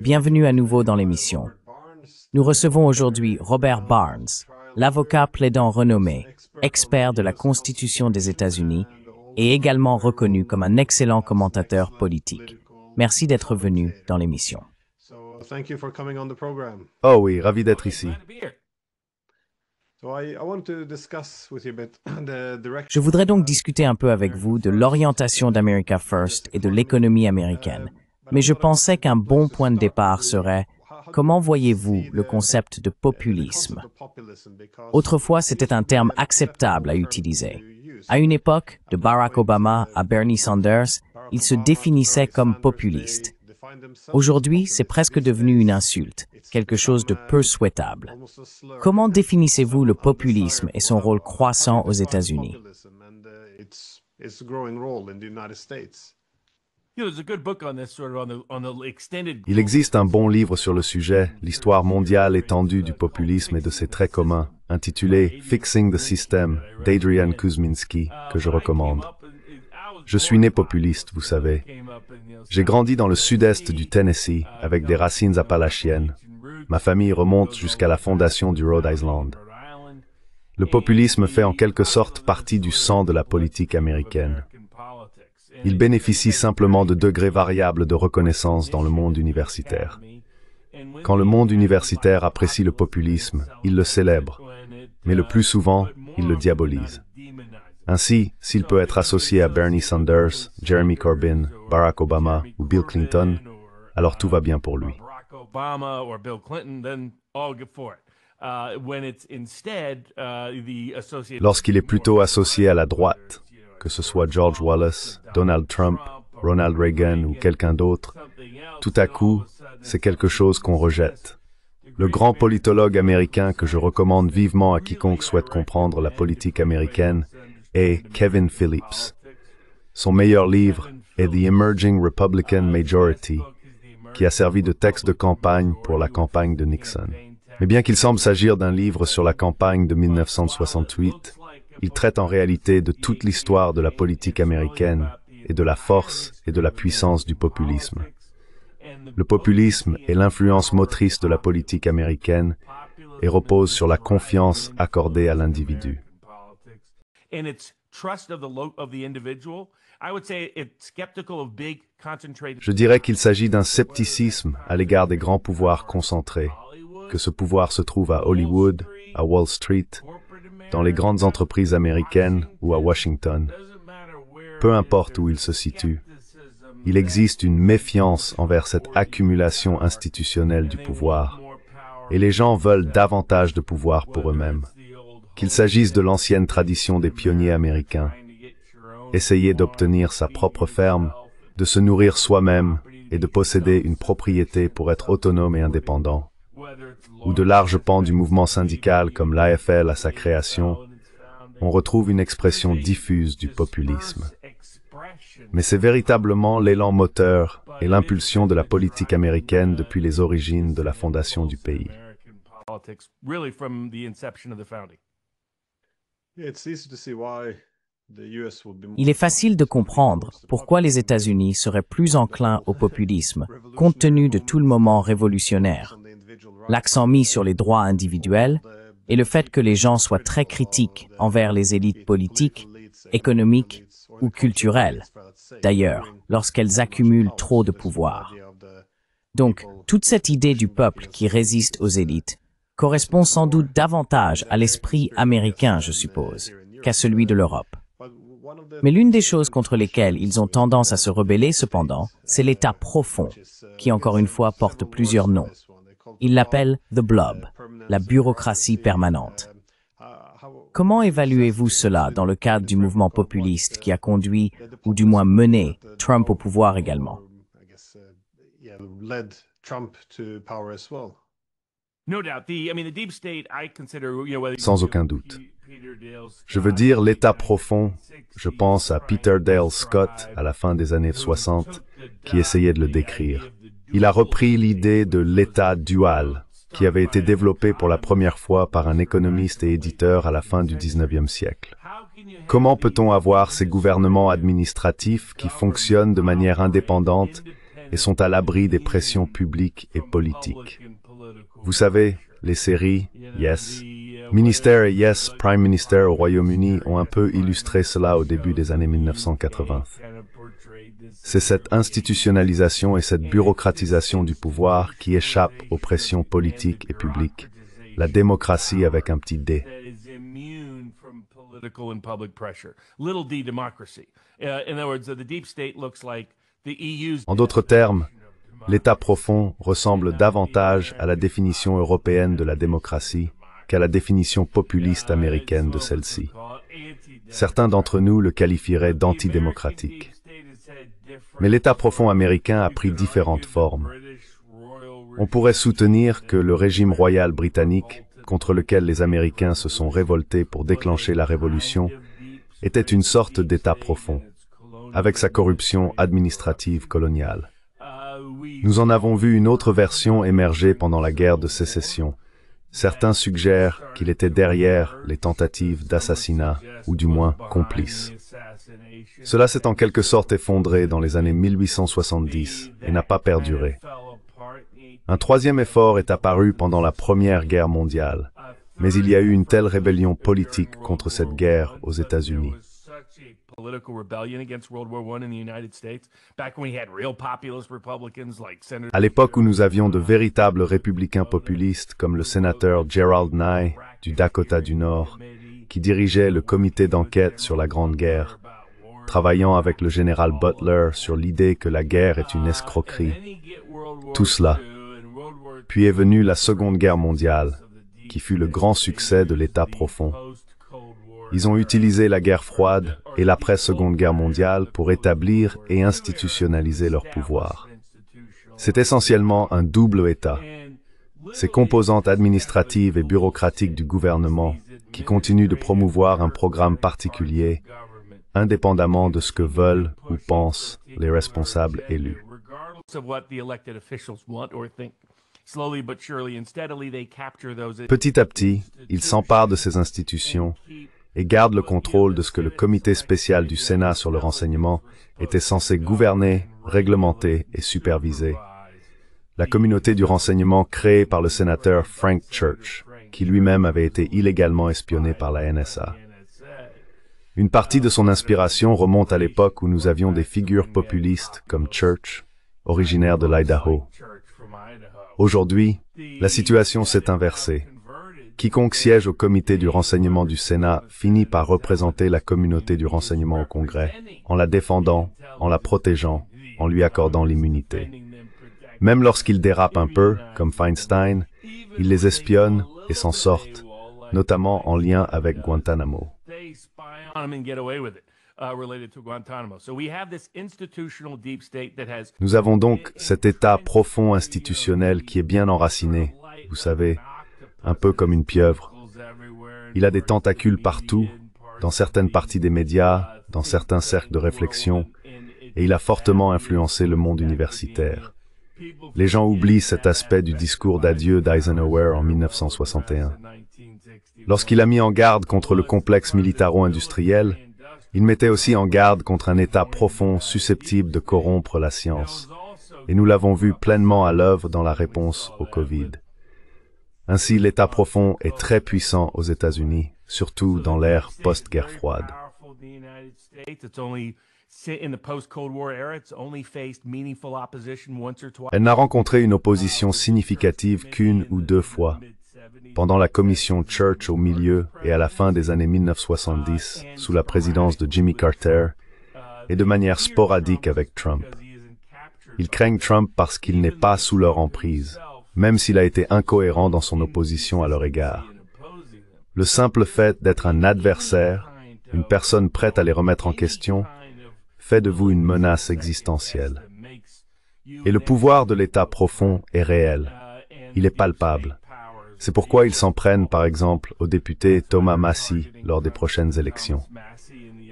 Bienvenue à nouveau dans l'émission. Nous recevons aujourd'hui Robert Barnes, l'avocat plaidant renommé, expert de la Constitution des États-Unis et également reconnu comme un excellent commentateur politique. Merci d'être venu dans l'émission. Oh oui, ravi d'être ici. Je voudrais donc discuter un peu avec vous de l'orientation d'America First et de l'économie américaine. Mais je pensais qu'un bon point de départ serait comment voyez-vous le concept de populisme? Autrefois, c'était un terme acceptable à utiliser. À une époque, de Barack Obama à Bernie Sanders, ils se définissaient comme populistes. Aujourd'hui, c'est presque devenu une insulte, quelque chose de peu souhaitable. Comment définissez-vous le populisme et son rôle croissant aux États-Unis? Il existe un bon livre sur le sujet, l'histoire mondiale étendue du populisme et de ses traits communs, intitulé Fixing the System d'Adrian Kuzminski, que je recommande. Je suis né populiste, vous savez. J'ai grandi dans le sud-est du Tennessee, avec des racines appalachiennes. Ma famille remonte jusqu'à la fondation du Rhode Island. Le populisme fait en quelque sorte partie du sang de la politique américaine. Il bénéficie simplement de degrés variables de reconnaissance dans le monde universitaire. Quand le monde universitaire apprécie le populisme, il le célèbre, mais le plus souvent, il le diabolise. Ainsi, s'il peut être associé à Bernie Sanders, Jeremy Corbyn, Barack Obama ou Bill Clinton, alors tout va bien pour lui. Lorsqu'il est plutôt associé à la droite, que ce soit George Wallace, Donald Trump, Ronald Reagan ou quelqu'un d'autre, tout à coup, c'est quelque chose qu'on rejette. Le grand politologue américain que je recommande vivement à quiconque souhaite comprendre la politique américaine est Kevin Phillips. Son meilleur livre est The Emerging Republican Majority, qui a servi de texte de campagne pour la campagne de Nixon. Mais bien qu'il semble s'agir d'un livre sur la campagne de 1968, il traite en réalité de toute l'histoire de la politique américaine et de la force et de la puissance du populisme. Le populisme est l'influence motrice de la politique américaine et repose sur la confiance accordée à l'individu. Je dirais qu'il s'agit d'un scepticisme à l'égard des grands pouvoirs concentrés, que ce pouvoir se trouve à Hollywood, à Wall Street, dans les grandes entreprises américaines ou à Washington. Peu importe où il se situe, il existe une méfiance envers cette accumulation institutionnelle du pouvoir, et les gens veulent davantage de pouvoir pour eux-mêmes. Qu'il s'agisse de l'ancienne tradition des pionniers américains, essayer d'obtenir sa propre ferme, de se nourrir soi-même et de posséder une propriété pour être autonome et indépendant, ou de larges pans du mouvement syndical comme l'AFL à sa création, on retrouve une expression diffuse du populisme. Mais c'est véritablement l'élan moteur et l'impulsion de la politique américaine depuis les origines de la fondation du pays. Il est facile de comprendre pourquoi les États-Unis seraient plus enclins au populisme, compte tenu de tout le moment révolutionnaire, l'accent mis sur les droits individuels et le fait que les gens soient très critiques envers les élites politiques, économiques ou culturelles, d'ailleurs, lorsqu'elles accumulent trop de pouvoir. Donc, toute cette idée du peuple qui résiste aux élites correspond sans doute davantage à l'esprit américain, je suppose, qu'à celui de l'Europe. Mais l'une des choses contre lesquelles ils ont tendance à se rebeller, cependant, c'est l'État profond, qui encore une fois porte plusieurs noms. Ils l'appellent « the blob », la bureaucratie permanente. Comment évaluez-vous cela dans le cadre du mouvement populiste qui a conduit, ou du moins mené, Trump au pouvoir également? Sans aucun doute. Je veux dire l'État profond, je pense à Peter Dale Scott à la fin des années 60, qui essayait de le décrire. Il a repris l'idée de l'État dual, qui avait été développée pour la première fois par un économiste et éditeur à la fin du XIXe siècle. Comment peut-on avoir ces gouvernements administratifs qui fonctionnent de manière indépendante et sont à l'abri des pressions publiques et politiques. Vous savez, les séries Yes, Minister et Yes, Prime Minister au Royaume-Uni ont un peu illustré cela au début des années 1980. C'est cette institutionnalisation et cette bureaucratisation du pouvoir qui échappe aux pressions politiques et publiques. La démocratie avec un petit D. En d'autres termes, l'État profond ressemble davantage à la définition européenne de la démocratie qu'à la définition populiste américaine de celle-ci. Certains d'entre nous le qualifieraient d'antidémocratique. Mais l'État profond américain a pris différentes formes. On pourrait soutenir que le régime royal britannique, contre lequel les Américains se sont révoltés pour déclencher la Révolution, était une sorte d'État profond, avec sa corruption administrative coloniale. Nous en avons vu une autre version émerger pendant la guerre de sécession. Certains suggèrent qu'il était derrière les tentatives d'assassinat, ou du moins complice. Cela s'est en quelque sorte effondré dans les années 1870 et n'a pas perduré. Un troisième effort est apparu pendant la Première Guerre mondiale, mais il y a eu une telle rébellion politique contre cette guerre aux États-Unis. À l'époque où nous avions de véritables républicains populistes comme le sénateur Gerald Nye du Dakota du Nord, qui dirigeait le comité d'enquête sur la Grande Guerre, travaillant avec le général Butler sur l'idée que la guerre est une escroquerie. Tout cela. Puis est venue la Seconde Guerre mondiale, qui fut le grand succès de l'État profond. Ils ont utilisé la guerre froide et l'après-Seconde Guerre mondiale pour établir et institutionnaliser leur pouvoir. C'est essentiellement un double État. Ces composantes administratives et bureaucratiques du gouvernement qui continuent de promouvoir un programme particulier, indépendamment de ce que veulent ou pensent les responsables élus. Petit à petit, ils s'emparent de ces institutions et gardent le contrôle de ce que le comité spécial du Sénat sur le renseignement était censé gouverner, réglementer et superviser. La communauté du renseignement créée par le sénateur Frank Church, qui lui-même avait été illégalement espionné par la NSA. Une partie de son inspiration remonte à l'époque où nous avions des figures populistes comme Church, originaire de l'Idaho. Aujourd'hui, la situation s'est inversée. Quiconque siège au comité du renseignement du Sénat finit par représenter la communauté du renseignement au Congrès, en la défendant, en la protégeant, en lui accordant l'immunité. Même lorsqu'ils dérapent un peu, comme Feinstein, ils les espionnent et s'en sortent, notamment en lien avec Guantanamo. Nous avons donc cet État profond institutionnel qui est bien enraciné, vous savez, un peu comme une pieuvre. Il a des tentacules partout, dans certaines parties des médias, dans certains cercles de réflexion, et il a fortement influencé le monde universitaire. Les gens oublient cet aspect du discours d'adieu d'Eisenhower en 1961. Lorsqu'il a mis en garde contre le complexe militaro-industriel, il mettait aussi en garde contre un État profond susceptible de corrompre la science. Et nous l'avons vu pleinement à l'œuvre dans la réponse au Covid. Ainsi, l'État profond est très puissant aux États-Unis, surtout dans l'ère post-guerre froide. Elle n'a rencontré une opposition significative qu'une ou deux fois, pendant la commission Church au milieu et à la fin des années 1970, sous la présidence de Jimmy Carter, et de manière sporadique avec Trump. Ils craignent Trump parce qu'il n'est pas sous leur emprise, même s'il a été incohérent dans son opposition à leur égard. Le simple fait d'être un adversaire, une personne prête à les remettre en question, fait de vous une menace existentielle. Et le pouvoir de l'État profond est réel. Il est palpable. C'est pourquoi ils s'en prennent, par exemple, au député Thomas Massie lors des prochaines élections.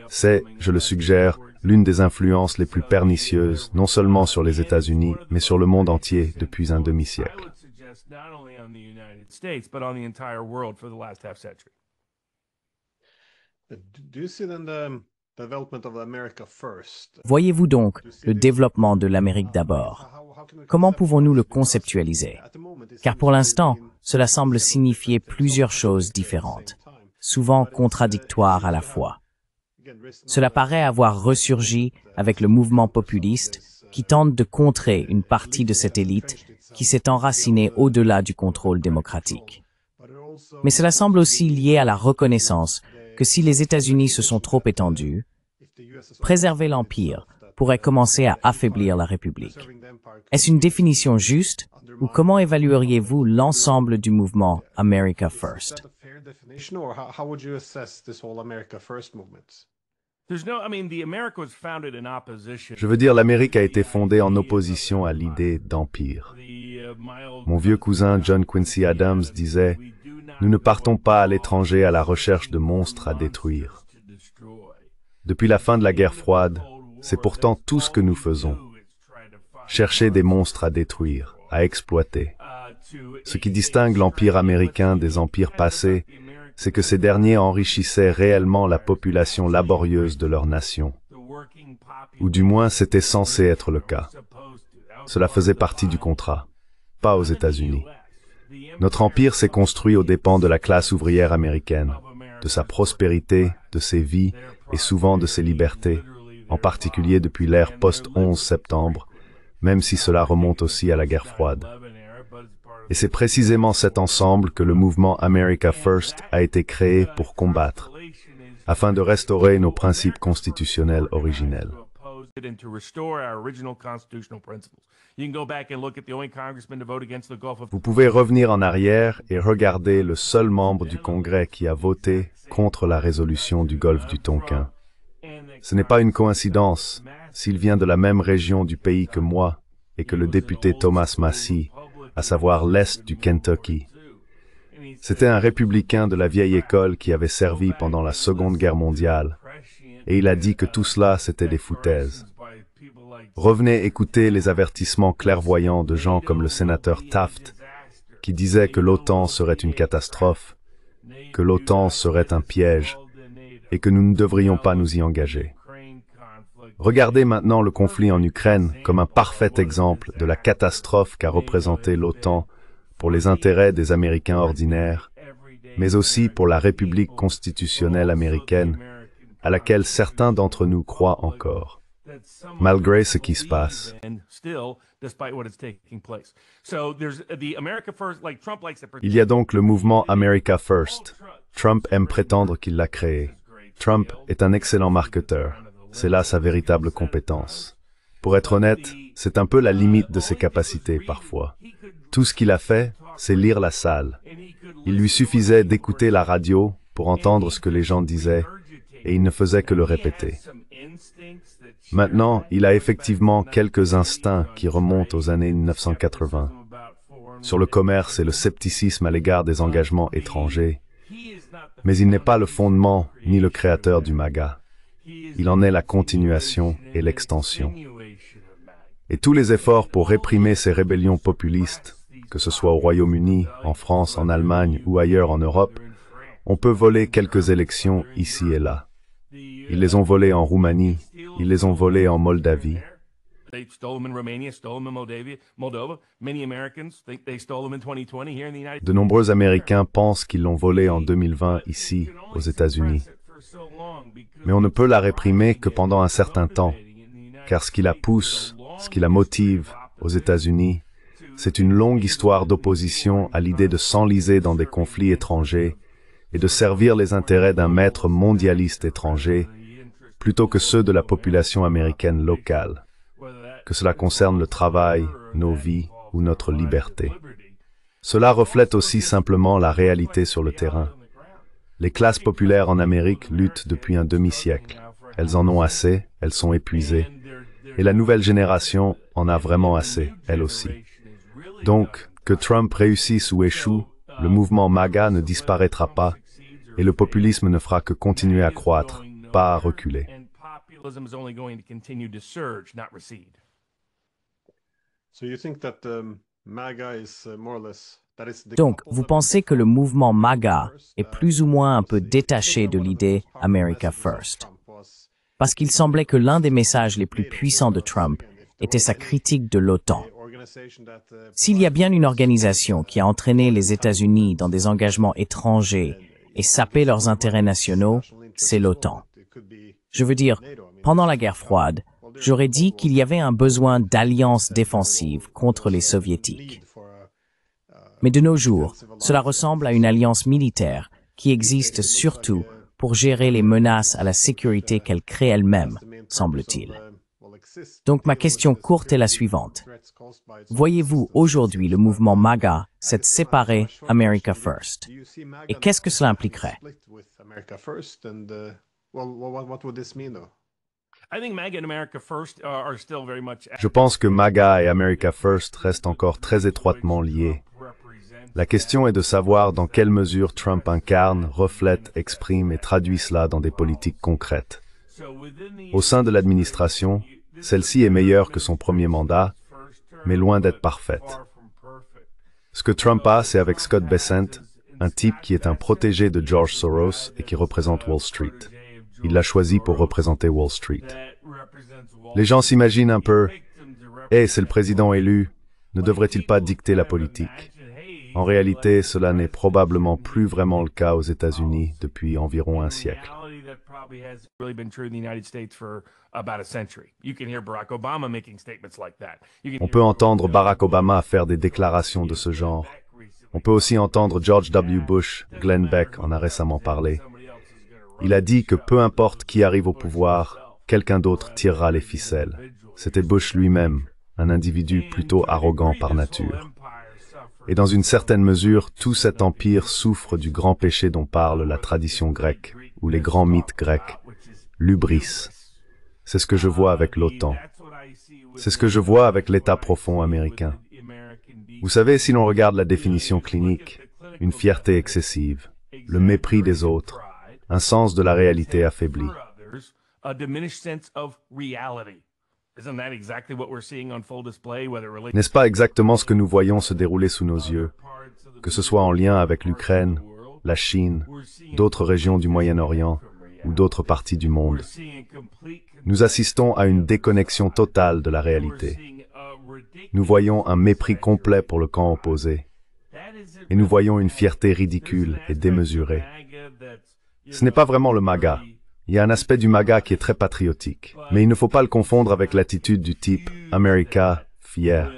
C'est, je le suggère, l'une des influences les plus pernicieuses, non seulement sur les États-Unis, mais sur le monde entier depuis un demi-siècle. Voyez-vous donc le développement de l'Amérique d'abord? Comment pouvons-nous le conceptualiser? Car pour l'instant, cela semble signifier plusieurs choses différentes, souvent contradictoires à la fois. Cela paraît avoir ressurgi avec le mouvement populiste qui tente de contrer une partie de cette élite qui s'est enracinée au-delà du contrôle démocratique. Mais cela semble aussi lié à la reconnaissance que si les États-Unis se sont trop étendus, préserver l'Empire pourrait commencer à affaiblir la République. Est-ce une définition juste ou comment évalueriez-vous l'ensemble du mouvement America First? Je veux dire, l'Amérique a été fondée en opposition à l'idée d'empire. Mon vieux cousin John Quincy Adams disait « Nous ne partons pas à l'étranger à la recherche de monstres à détruire. » Depuis la fin de la guerre froide, c'est pourtant tout ce que nous faisons. Chercher des monstres à détruire, à exploiter. Ce qui distingue l'empire américain des empires passés, c'est que ces derniers enrichissaient réellement la population laborieuse de leur nation. Ou du moins, c'était censé être le cas. Cela faisait partie du contrat, pas aux États-Unis. Notre empire s'est construit aux dépens de la classe ouvrière américaine, de sa prospérité, de ses vies et souvent de ses libertés, en particulier depuis l'ère post-11 septembre, même si cela remonte aussi à la guerre froide. Et c'est précisément cet ensemble que le mouvement America First a été créé pour combattre, afin de restaurer nos principes constitutionnels originels. Vous pouvez revenir en arrière et regarder le seul membre du Congrès qui a voté contre la résolution du golfe du Tonkin. Ce n'est pas une coïncidence s'il vient de la même région du pays que moi et que le député Thomas Massie, à savoir l'Est du Kentucky. C'était un républicain de la vieille école qui avait servi pendant la Seconde Guerre mondiale, et il a dit que tout cela, c'était des foutaises. Revenez écouter les avertissements clairvoyants de gens comme le sénateur Taft, qui disait que l'OTAN serait une catastrophe, que l'OTAN serait un piège, et que nous ne devrions pas nous y engager. Regardez maintenant le conflit en Ukraine comme un parfait exemple de la catastrophe qu'a représenté l'OTAN pour les intérêts des Américains ordinaires, mais aussi pour la République constitutionnelle américaine, à laquelle certains d'entre nous croient encore, malgré ce qui se passe. Il y a donc le mouvement America First. Trump aime prétendre qu'il l'a créé. Trump est un excellent marketeur. C'est là sa véritable compétence. Pour être honnête, c'est un peu la limite de ses capacités parfois. Tout ce qu'il a fait, c'est lire la salle. Il lui suffisait d'écouter la radio pour entendre ce que les gens disaient, et il ne faisait que le répéter. Maintenant, il a effectivement quelques instincts qui remontent aux années 1980. Sur le commerce et le scepticisme à l'égard des engagements étrangers, mais il n'est pas le fondement ni le créateur du MAGA. Il en est la continuation et l'extension. Et tous les efforts pour réprimer ces rébellions populistes, que ce soit au Royaume-Uni, en France, en Allemagne ou ailleurs en Europe, on peut voler quelques élections ici et là. Ils les ont volées en Roumanie, ils les ont volées en Moldavie. De nombreux Américains pensent qu'ils l'ont volée en 2020 ici, aux États-Unis. Mais on ne peut la réprimer que pendant un certain temps, car ce qui la pousse, ce qui la motive aux États-Unis, c'est une longue histoire d'opposition à l'idée de s'enliser dans des conflits étrangers et de servir les intérêts d'un maître mondialiste étranger plutôt que ceux de la population américaine locale, que cela concerne le travail, nos vies ou notre liberté. Cela reflète aussi simplement la réalité sur le terrain. Les classes populaires en Amérique luttent depuis un demi-siècle. Elles en ont assez, elles sont épuisées. Et la nouvelle génération en a vraiment assez, elle aussi. Donc, que Trump réussisse ou échoue, le mouvement MAGA ne disparaîtra pas et le populisme ne fera que continuer à croître, pas à reculer. Donc, vous pensez que le mouvement MAGA est plus ou moins un peu détaché de l'idée America First. parce qu'il semblait que l'un des messages les plus puissants de Trump était sa critique de l'OTAN. S'il y a bien une organisation qui a entraîné les États-Unis dans des engagements étrangers et sapé leurs intérêts nationaux, c'est l'OTAN. Je veux dire, pendant la guerre froide, j'aurais dit qu'il y avait un besoin d'alliance défensive contre les Soviétiques. Mais de nos jours, cela ressemble à une alliance militaire qui existe surtout pour gérer les menaces à la sécurité qu'elle crée elle-même, semble-t-il. Donc ma question courte est la suivante. Voyez-vous aujourd'hui le mouvement MAGA s'être séparé America First? Et qu'est-ce que cela impliquerait? Je pense que MAGA et America First restent encore très étroitement liés. La question est de savoir dans quelle mesure Trump incarne, reflète, exprime et traduit cela dans des politiques concrètes. Au sein de l'administration, celle-ci est meilleure que son premier mandat, mais loin d'être parfaite. Ce que Trump a, c'est avec Scott Bessent, un type qui est un protégé de George Soros et qui représente Wall Street. Il l'a choisi pour représenter Wall Street. Les gens s'imaginent un peu « Hey, c'est le président élu, ne devrait-il pas dicter la politique ?» En réalité, cela n'est probablement plus vraiment le cas aux États-Unis depuis environ un siècle. On peut entendre Barack Obama faire des déclarations de ce genre. On peut aussi entendre George W. Bush, Glenn Beck en a récemment parlé. Il a dit que peu importe qui arrive au pouvoir, quelqu'un d'autre tirera les ficelles. C'était Bush lui-même, un individu plutôt arrogant par nature. Et dans une certaine mesure, tout cet empire souffre du grand péché dont parle la tradition grecque, ou les grands mythes grecs, l'hubris. C'est ce que je vois avec l'OTAN. C'est ce que je vois avec l'État profond américain. Vous savez, si l'on regarde la définition clinique, une fierté excessive, le mépris des autres, un sens de la réalité affaibli. N'est-ce pas exactement ce que nous voyons se dérouler sous nos yeux, que ce soit en lien avec l'Ukraine, la Chine, d'autres régions du Moyen-Orient ou d'autres parties du monde? Nous assistons à une déconnexion totale de la réalité. Nous voyons un mépris complet pour le camp opposé. Et nous voyons une fierté ridicule et démesurée. Ce n'est pas vraiment le MAGA. Il y a un aspect du MAGA qui est très patriotique, mais il ne faut pas le confondre avec l'attitude du type « America, fier ».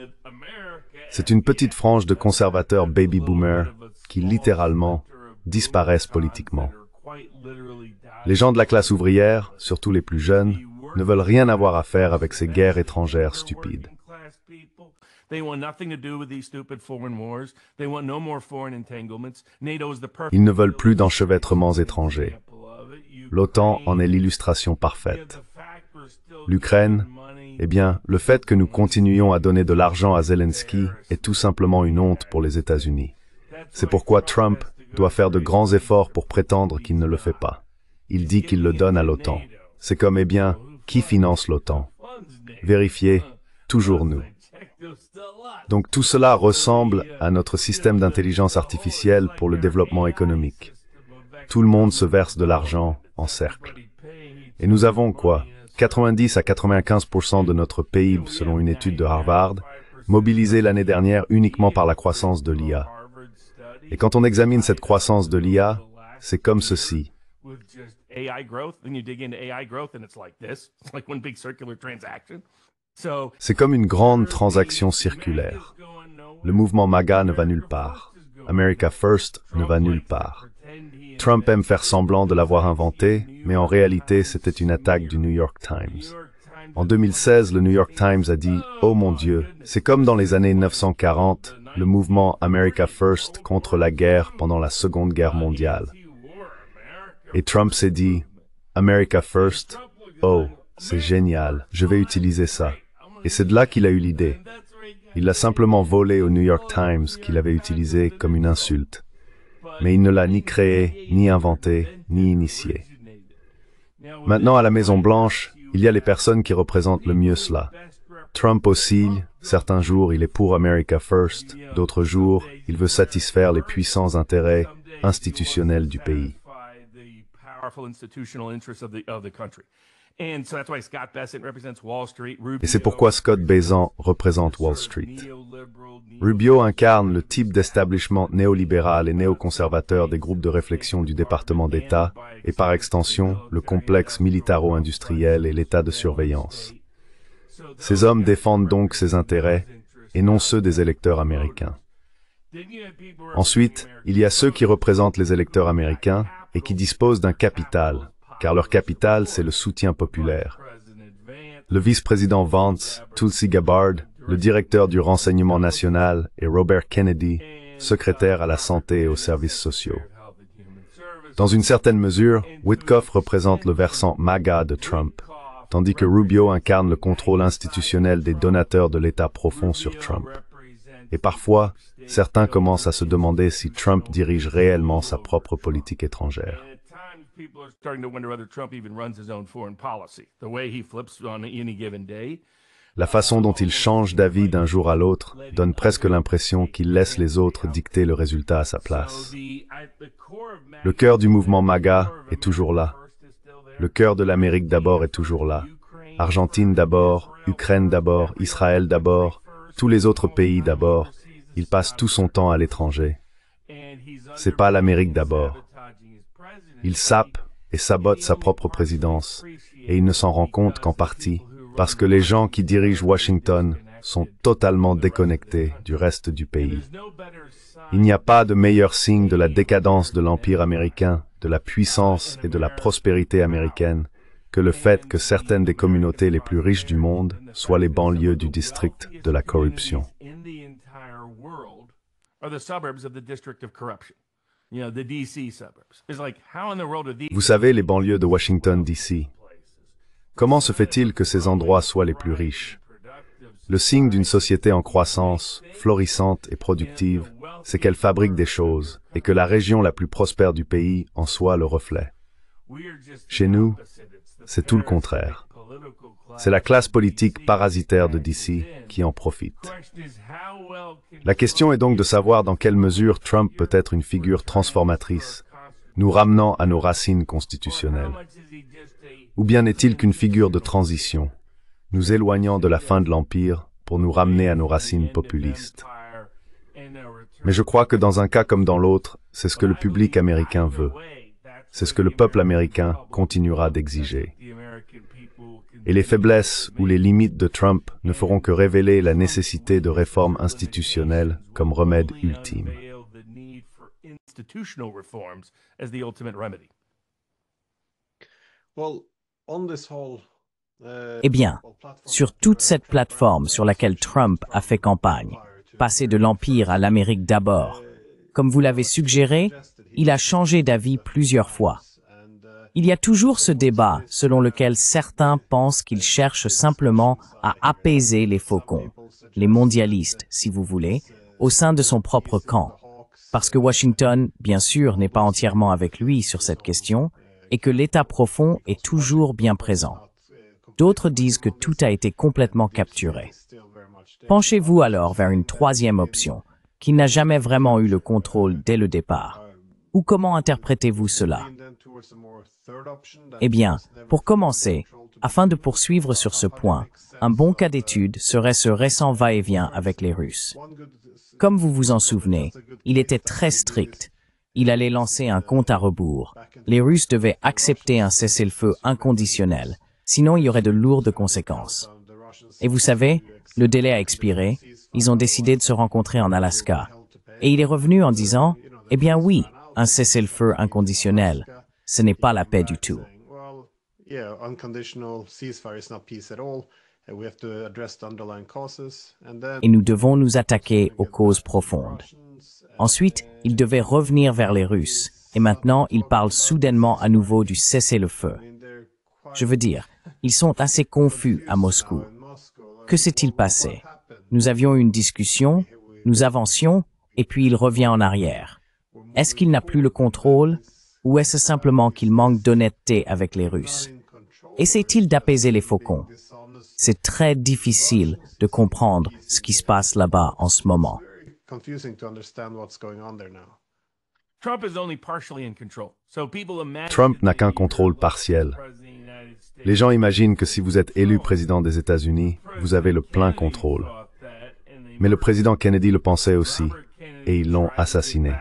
C'est une petite frange de conservateurs baby-boomers qui, littéralement, disparaissent politiquement. Les gens de la classe ouvrière, surtout les plus jeunes, ne veulent rien avoir à faire avec ces guerres étrangères stupides. Ils ne veulent plus d'enchevêtrements étrangers. L'OTAN en est l'illustration parfaite. L'Ukraine, eh bien, le fait que nous continuions à donner de l'argent à Zelensky est tout simplement une honte pour les États-Unis. C'est pourquoi Trump doit faire de grands efforts pour prétendre qu'il ne le fait pas. Il dit qu'il le donne à l'OTAN. C'est comme, eh bien, qui finance l'OTAN? Vérifiez, toujours nous. Donc tout cela ressemble à notre système d'intelligence artificielle pour le développement économique. Tout le monde se verse de l'argent en cercle. Et nous avons quoi? 90 à 95% de notre PIB, selon une étude de Harvard, mobilisé l'année dernière uniquement par la croissance de l'IA. Et quand on examine cette croissance de l'IA, c'est comme ceci. C'est comme une grande transaction circulaire. Le mouvement MAGA ne va nulle part. America First ne va nulle part. Trump aime faire semblant de l'avoir inventé, mais en réalité, c'était une attaque du New York Times. En 2016, le New York Times a dit « Oh mon Dieu, c'est comme dans les années 1940, le mouvement America First contre la guerre pendant la Seconde Guerre mondiale. » Et Trump s'est dit « America First, oh, c'est génial, je vais utiliser ça. » Et c'est de là qu'il a eu l'idée. Il l'a simplement volé au New York Times qu'il avait utilisé comme une insulte. Mais il ne l'a ni créé, ni inventé, ni initié. Maintenant, à la Maison-Blanche, il y a les personnes qui représentent le mieux cela. Trump oscille, certains jours il est pour America First, d'autres jours il veut satisfaire les puissants intérêts institutionnels du pays. Et c'est pourquoi Scott Bessent représente Wall Street. Rubio incarne le type d'establishment néolibéral et néoconservateur des groupes de réflexion du département d'État et par extension le complexe militaro-industriel et l'État de surveillance. Ces hommes défendent donc ses intérêts et non ceux des électeurs américains. Ensuite, il y a ceux qui représentent les électeurs américains et qui disposent d'un capital, car leur capital, c'est le soutien populaire. Le vice-président Vance, Tulsi Gabbard, le directeur du renseignement national et Robert Kennedy, secrétaire à la santé et aux services sociaux. Dans une certaine mesure, Witkoff représente le versant MAGA de Trump, tandis que Rubio incarne le contrôle institutionnel des donateurs de l'État profond sur Trump. Et parfois, certains commencent à se demander si Trump dirige réellement sa propre politique étrangère. La façon dont il change d'avis d'un jour à l'autre donne presque l'impression qu'il laisse les autres dicter le résultat à sa place. Le cœur du mouvement MAGA est toujours là. Le cœur de l'Amérique d'abord est toujours là. Argentine d'abord, Ukraine d'abord, Israël d'abord, tous les autres pays d'abord. Il passe tout son temps à l'étranger. C'est pas l'Amérique d'abord. Il sape et sabote sa propre présidence, et il ne s'en rend compte qu'en partie, parce que les gens qui dirigent Washington sont totalement déconnectés du reste du pays. Il n'y a pas de meilleur signe de la décadence de l'Empire américain, de la puissance et de la prospérité américaine, que le fait que certaines des communautés les plus riches du monde soient les banlieues du district de la corruption. Vous savez, les banlieues de Washington, D.C. Comment se fait-il que ces endroits soient les plus riches? Le signe d'une société en croissance, florissante et productive, c'est qu'elle fabrique des choses et que la région la plus prospère du pays en soit le reflet. Chez nous, c'est tout le contraire. C'est la classe politique parasitaire de D.C. qui en profite. La question est donc de savoir dans quelle mesure Trump peut être une figure transformatrice, nous ramenant à nos racines constitutionnelles. Ou bien n'est-il qu'une figure de transition, nous éloignant de la fin de l'Empire pour nous ramener à nos racines populistes. Mais je crois que dans un cas comme dans l'autre, c'est ce que le public américain veut. C'est ce que le peuple américain continuera d'exiger. Et les faiblesses ou les limites de Trump ne feront que révéler la nécessité de réformes institutionnelles comme remède ultime. Eh bien, sur toute cette plateforme sur laquelle Trump a fait campagne, passer de l'Empire à l'Amérique d'abord, comme vous l'avez suggéré, il a changé d'avis plusieurs fois. Il y a toujours ce débat selon lequel certains pensent qu'il cherche simplement à apaiser les faucons, les mondialistes, si vous voulez, au sein de son propre camp, parce que Washington, bien sûr, n'est pas entièrement avec lui sur cette question, et que l'État profond est toujours bien présent. D'autres disent que tout a été complètement capturé. Penchez-vous alors vers une troisième option, qui n'a jamais vraiment eu le contrôle dès le départ. Ou comment interprétez-vous cela? Eh bien, pour commencer, afin de poursuivre sur ce point, un bon cas d'étude serait ce récent va-et-vient avec les Russes. Comme vous vous en souvenez, il était très strict. Il allait lancer un compte à rebours. Les Russes devaient accepter un cessez-le-feu inconditionnel, sinon il y aurait de lourdes conséquences. Et vous savez, le délai a expiré, ils ont décidé de se rencontrer en Alaska. Et il est revenu en disant, eh bien oui, un cessez-le-feu inconditionnel, ce n'est pas la paix du tout. Et nous devons nous attaquer aux causes profondes. Ensuite, il devait revenir vers les Russes, et maintenant il parle soudainement à nouveau du cessez-le-feu. Je veux dire, ils sont assez confus à Moscou. Que s'est-il passé? Nous avions une discussion, nous avancions, et puis il revient en arrière. Est-ce qu'il n'a plus le contrôle, ou est-ce simplement qu'il manque d'honnêteté avec les Russes? Essaie-t-il d'apaiser les faucons? C'est très difficile de comprendre ce qui se passe là-bas en ce moment. Trump n'a qu'un contrôle partiel. Les gens imaginent que si vous êtes élu président des États-Unis, vous avez le plein contrôle. Mais le président Kennedy le pensait aussi, et ils l'ont assassiné.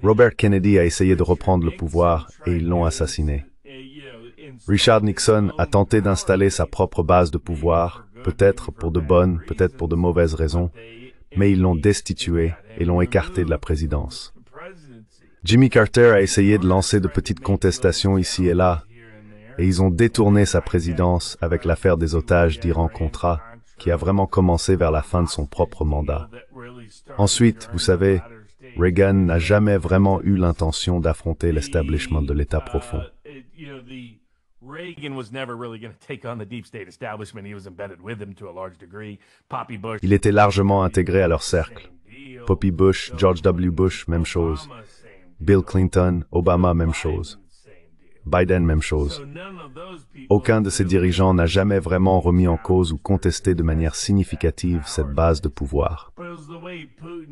Robert Kennedy a essayé de reprendre le pouvoir, et ils l'ont assassiné. Richard Nixon a tenté d'installer sa propre base de pouvoir, peut-être pour de bonnes, peut-être pour de mauvaises raisons, mais ils l'ont destitué et l'ont écarté de la présidence. Jimmy Carter a essayé de lancer de petites contestations ici et là, et ils ont détourné sa présidence avec l'affaire des otages d'Iran-Contra, qui a vraiment commencé vers la fin de son propre mandat. Ensuite, vous savez, Reagan n'a jamais vraiment eu l'intention d'affronter l'establishment de l'État profond. Il était largement intégré à leur cercle. Poppy Bush, George W. Bush, même chose. Bill Clinton, Obama, même chose. Biden, même chose. Aucun de ces dirigeants n'a jamais vraiment remis en cause ou contesté de manière significative cette base de pouvoir.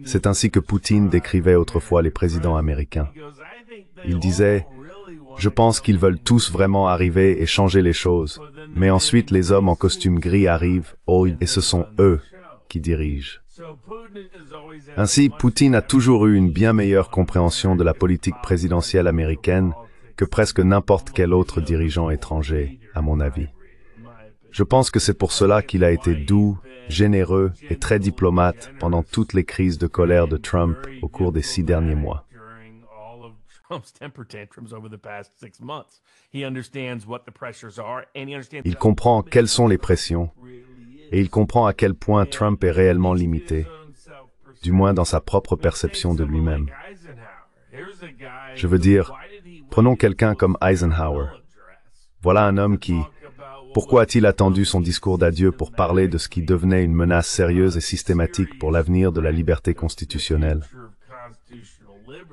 C'est ainsi que Poutine décrivait autrefois les présidents américains. Il disait « Je pense qu'ils veulent tous vraiment arriver et changer les choses, mais ensuite les hommes en costume gris arrivent, et ce sont eux qui dirigent. » Ainsi, Poutine a toujours eu une bien meilleure compréhension de la politique présidentielle américaine que presque n'importe quel autre dirigeant étranger, à mon avis. Je pense que c'est pour cela qu'il a été doux, généreux et très diplomate pendant toutes les crises de colère de Trump au cours des 6 derniers mois. Il comprend quelles sont les pressions, et il comprend à quel point Trump est réellement limité, du moins dans sa propre perception de lui-même. Je veux dire, prenons quelqu'un comme Eisenhower. Voilà un homme qui... Pourquoi a-t-il attendu son discours d'adieu pour parler de ce qui devenait une menace sérieuse et systématique pour l'avenir de la liberté constitutionnelle?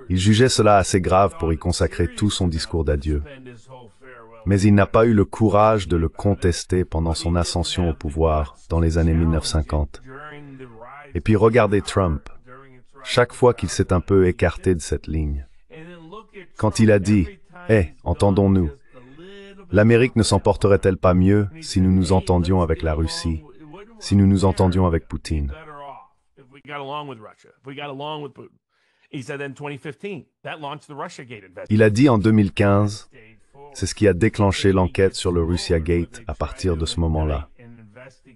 Il jugeait cela assez grave pour y consacrer tout son discours d'adieu. Mais il n'a pas eu le courage de le contester pendant son ascension au pouvoir dans les années 1950. Et puis regardez Trump, chaque fois qu'il s'est un peu écarté de cette ligne. Quand il a dit « entendons-nous, l'Amérique ne s'en porterait-elle pas mieux si nous nous entendions avec la Russie, si nous nous entendions avec Poutine ?» Il a dit en 2015, c'est ce qui a déclenché l'enquête sur le Russia Gate à partir de ce moment-là.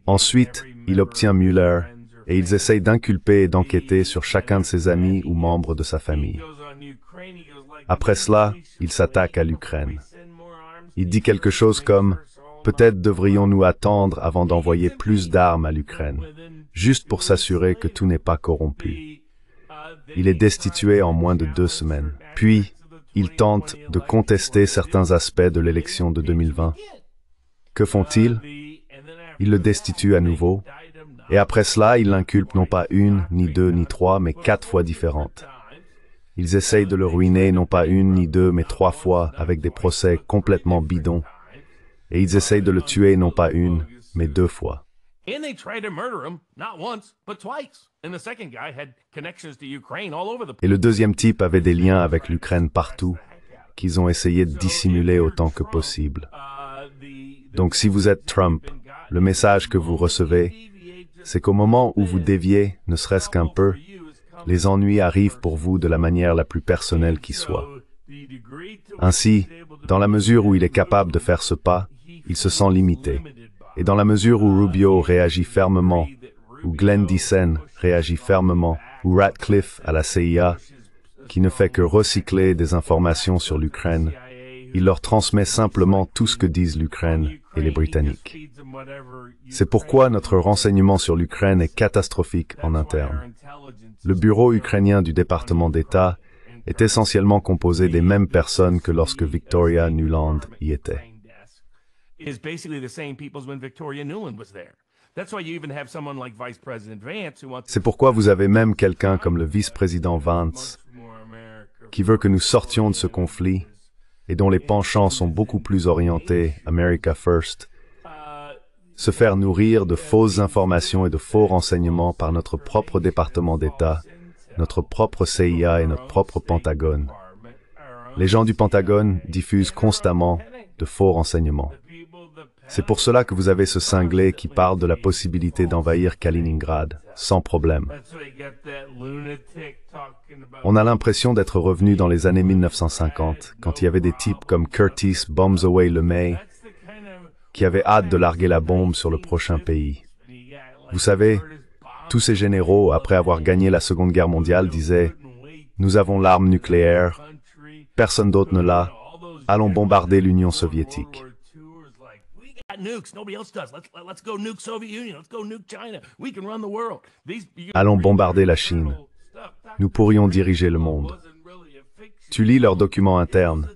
Ensuite, il obtient Mueller et ils essayent d'inculper et d'enquêter sur chacun de ses amis ou membres de sa famille. Après cela, il s'attaque à l'Ukraine. Il dit quelque chose comme « Peut-être devrions-nous attendre avant d'envoyer plus d'armes à l'Ukraine, juste pour s'assurer que tout n'est pas corrompu. » Il est destitué en moins de 2 semaines. Puis, il tente de contester certains aspects de l'élection de 2020. Que font-ils? Ils le destituent à nouveau. Et après cela, ils l'inculpent non pas 1, ni 2, ni 3, mais 4 fois différentes. Ils essayent de le ruiner non pas 1, ni 2, mais 3 fois avec des procès complètement bidons. Et ils essayent de le tuer non pas 1, mais 2 fois. Et le deuxième type avait des liens avec l'Ukraine partout, qu'ils ont essayé de dissimuler autant que possible. Donc si vous êtes Trump, le message que vous recevez, c'est qu'au moment où vous déviez, ne serait-ce qu'un peu, les ennuis arrivent pour vous de la manière la plus personnelle qui soit. Ainsi, dans la mesure où il est capable de faire ce pas, il se sent limité. Et dans la mesure où Rubio réagit fermement, ou Glenn Dyson réagit fermement, ou Ratcliffe à la CIA, qui ne fait que recycler des informations sur l'Ukraine, il leur transmet simplement tout ce que disent l'Ukraine et les Britanniques. C'est pourquoi notre renseignement sur l'Ukraine est catastrophique en interne. Le bureau ukrainien du département d'État est essentiellement composé des mêmes personnes que lorsque Victoria Nuland y était. C'est pourquoi vous avez même quelqu'un comme le vice-président Vance qui veut que nous sortions de ce conflit et dont les penchants sont beaucoup plus orientés America First, se faire nourrir de fausses informations et de faux renseignements par notre propre département d'État, notre propre CIA et notre propre Pentagone. Les gens du Pentagone diffusent constamment de faux renseignements. C'est pour cela que vous avez ce cinglé qui parle de la possibilité d'envahir Kaliningrad, sans problème. On a l'impression d'être revenu dans les années 1950, quand il y avait des types comme Curtis Bombs Away LeMay, qui avaient hâte de larguer la bombe sur le prochain pays. Vous savez, tous ces généraux, après avoir gagné la Seconde Guerre mondiale, disaient « Nous avons l'arme nucléaire, personne d'autre ne l'a, allons bombarder l'Union soviétique. » Allons bombarder la Chine. Nous pourrions diriger le monde. Tu lis leurs documents internes.